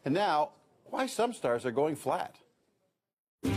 And now, why some stars are going flat. Oh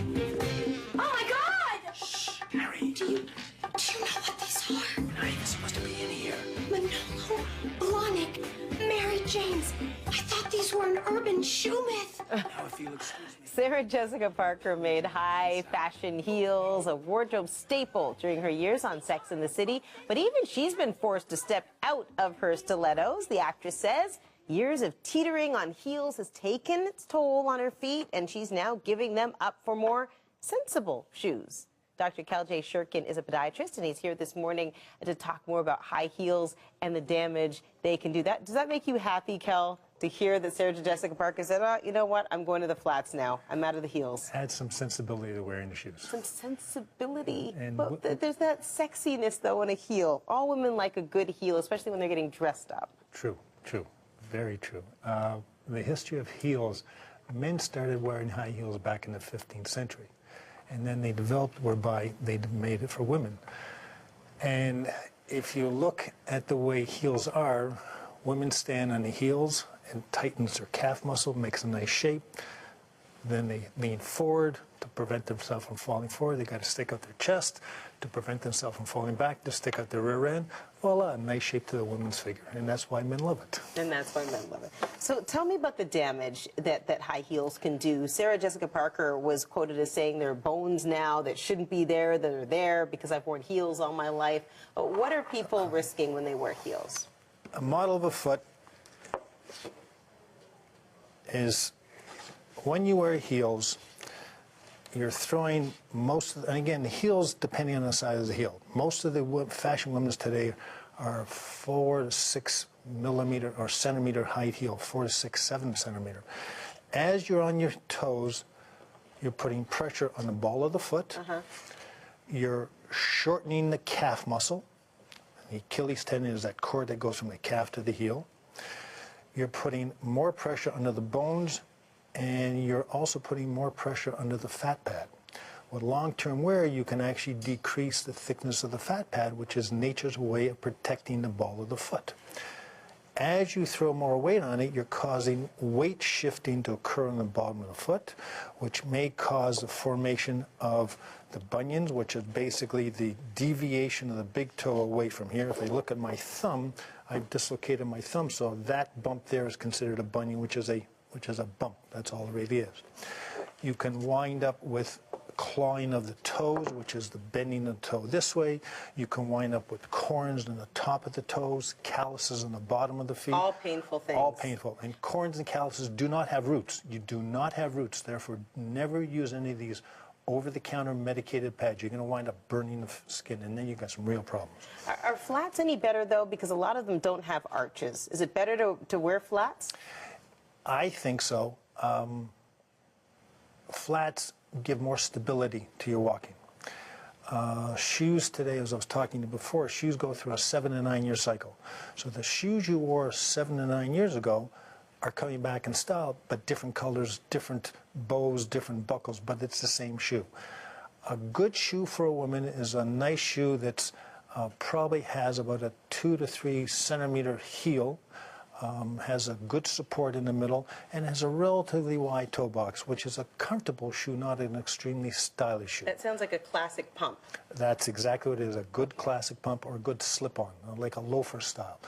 my God! Shh, Harry. Do you know what these are? You're not even supposed to be in here. Manolo, Blahnik, Mary Janes. I thought these were an urban shoe myth. Now, if you'll excuse me. Sarah Jessica Parker made high fashion heels a wardrobe staple during her years on Sex and the City, but even she's been forced to step out of her stilettos. The actress says years of teetering on heels has taken its toll on her feet, and she's now giving them up for more sensible shoes. Dr. Kel J. Sherkin is a podiatrist, and he's here this morning to talk more about high heels and the damage they can do. Does that make you happy, Kel, to hear that Sarah Jessica Parker said, oh, you know what, I'm going to the flats now. I'm out of the heels. Add some sensibility to wearing the shoes. Some sensibility. And but there's that sexiness, though, in a heel. All women like a good heel, especially when they're getting dressed up. True, true, very true. The history of heels, men started wearing high heels back in the 15th century. And then they developed whereby they made it for women. And if you look at the way heels are, women stand on the heels and tightens their calf muscle, makes a nice shape. Then they lean forward to prevent themselves from falling forward. They got to stick out their chest to prevent themselves from falling back, to stick out their rear end. Voila, a nice shape to the woman's figure. And that's why men love it. And that's why men love it. So tell me about the damage that high heels can do. Sarah Jessica Parker was quoted as saying there are bones now that shouldn't be there, that are there because I've worn heels all my life. What are people risking when they wear heels? A model of a foot is, when you wear heels, you're throwing most of the, and again, the heels, depending on the size of the heel. Most of the fashion women's today are 4 to 6 millimeter or centimeter height heel, 4 to 6, 7 centimeter. As you're on your toes, you're putting pressure on the ball of the foot. You're shortening the calf muscle. The Achilles tendon is that cord that goes from the calf to the heel. You're putting more pressure under the bones, and you're also putting more pressure under the fat pad. With long-term wear, you can actually decrease the thickness of the fat pad, which is nature's way of protecting the ball of the foot. As you throw more weight on it, you're causing weight shifting to occur on the bottom of the foot, which may cause the formation of the bunions, which is basically the deviation of the big toe away from here. If I look at my thumb, I've dislocated my thumb, so that bump there is considered a bunion, which is a bump. That's all it really is. You can wind up with clawing of the toes, which is the bending of the toe this way. You can wind up with corns on the top of the toes, calluses on the bottom of the feet. All painful things. All painful. And corns and calluses do not have roots. You do not have roots. Therefore, never use any of these over-the-counter medicated pads. You're going to wind up burning the skin, and then you've got some real problems. Are flats any better, though? Because a lot of them don't have arches. Is it better to wear flats? I think so. Flats give more stability to your walking. Shoes today, as I was talking to you before, shoes go through a 7 to 9 year cycle. So the shoes you wore 7 to 9 years ago are coming back in style, but different colors, different bows, different buckles, but it's the same shoe. A good shoe for a woman is a nice shoe that's probably has about a 2 to 3 centimeter heel, has a good support in the middle, and has a relatively wide toe box, which is a comfortable shoe, not an extremely stylish shoe. That sounds like a classic pump. That's exactly what it is, a good classic pump or a good slip-on, like a loafer style.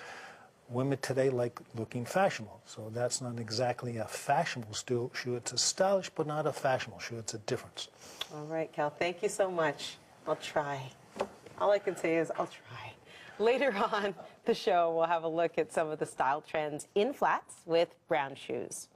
Women today like looking fashionable, so that's not exactly a fashionable shoe. It's a stylish but not a fashionable shoe. It's a difference. All right, Kel, thank you so much. I'll try. All I can say is I'll try. Later on the show, we'll have a look at some of the style trends in flats with brown shoes.